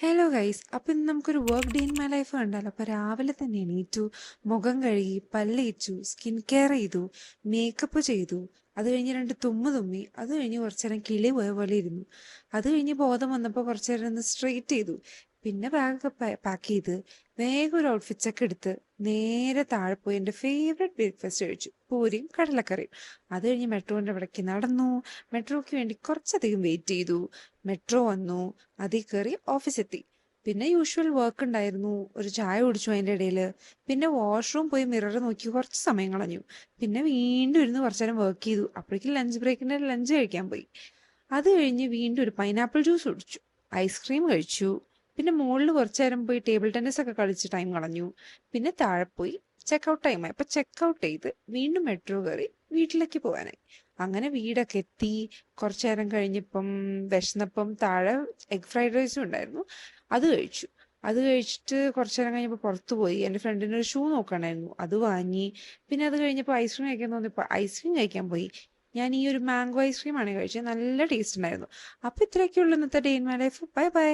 Hello guys, അപ്പം ഇന്ന് നമുക്കൊരു work day in my life കണ്ടാലോ. അപ്പോൾ രാവിലെ തന്നെ എണീറ്റു, മുഖം കഴുകി, പല്ലേച്ചു, സ്കിൻ കെയർ ചെയ്തു, മേക്കപ്പ് ചെയ്തു. അത് കഴിഞ്ഞ് രണ്ട് തുമ്മി. അത് കഴിഞ്ഞ് കുറച്ച് നേരം കിളി പോയ പോലെ ഇരുന്നു. അത് കഴിഞ്ഞ് ബോധം വന്നപ്പോൾ കുറച്ച് നേരം ഒന്ന് സ്ട്രെയിറ്റ് ചെയ്തു. പിന്നെ ബാഗൊക്കെ പാക്ക് ചെയ്ത് വേഗം ഒരു ഔട്ട്ഫിറ്റ്സ് ഒക്കെ എടുത്ത് നേരെ താഴെ പോയി എൻ്റെ ഫേവറേറ്റ് ബ്രേക്ക്ഫാസ്റ്റ് കഴിച്ചു, പൂരിയും കടലക്കറിയും. അത് കഴിഞ്ഞ് മെട്രോൻ്റെ അവിടേക്ക് നടന്നു. മെട്രോയ്ക്ക് വേണ്ടി കുറച്ചധികം വെയിറ്റ് ചെയ്തു. മെട്രോ വന്നു, അതിൽ കയറി ഓഫീസെത്തി. പിന്നെ യൂഷ്വൽ വർക്ക് ഉണ്ടായിരുന്നു, ഒരു ചായ കുടിച്ചു അതിൻ്റെ ഇടയിൽ. പിന്നെ വാഷ്റൂം പോയി മിറർ നോക്കി കുറച്ച് സമയം കളഞ്ഞു. പിന്നെ വീണ്ടും ഇരുന്ന് കുറച്ച് നേരം വർക്ക് ചെയ്തു. അപ്പോഴേക്കും ലഞ്ച് ബ്രേക്കിൻ്റെ ലഞ്ച് കഴിക്കാൻ പോയി. അത് കഴിഞ്ഞ് വീണ്ടും ഒരു പൈനാപ്പിൾ ജ്യൂസ് കുടിച്ചു, ഐസ്ക്രീം കഴിച്ചു. പിന്നെ മുകളിൽ കുറച്ച് നേരം പോയി ടേബിൾ ടെന്നീസ് ഒക്കെ കളിച്ച് ടൈം കളഞ്ഞു. പിന്നെ താഴെ പോയി ചെക്കൗട്ട് ടൈമായി. അപ്പം ചെക്കൗട്ട് ചെയ്ത് വീണ്ടും മെട്രോ കയറി വീട്ടിലേക്ക് പോകാനായി. അങ്ങനെ വീടൊക്കെ എത്തി. കുറച്ചു നേരം കഴിഞ്ഞപ്പം വിശന്നപ്പം താഴെ എഗ് ഫ്രൈഡ് റൈസും ഉണ്ടായിരുന്നു, അത് കഴിച്ചു. അത് കഴിച്ചിട്ട് കുറച്ചു നേരം കഴിഞ്ഞപ്പോൾ പുറത്ത് പോയി എൻ്റെ ഫ്രണ്ടിന് ഒരു ഷൂ നോക്കണമായിരുന്നു, അത് വാങ്ങി. പിന്നെ അത് കഴിഞ്ഞപ്പോൾ ഐസ്ക്രീം കഴിക്കാൻ തോന്നിയപ്പോൾ ഐസ്ക്രീം കഴിക്കാൻ പോയി. ഞാൻ ഈ ഒരു മാംഗോ ഐസ്ക്രീമാണ് കഴിച്ചത്, നല്ല ടേസ്റ്റ് ഉണ്ടായിരുന്നു. അപ്പോൾ ഇത്രയൊക്കെയുള്ളൂ ഇന്നത്തെ day in my life. Bye bye.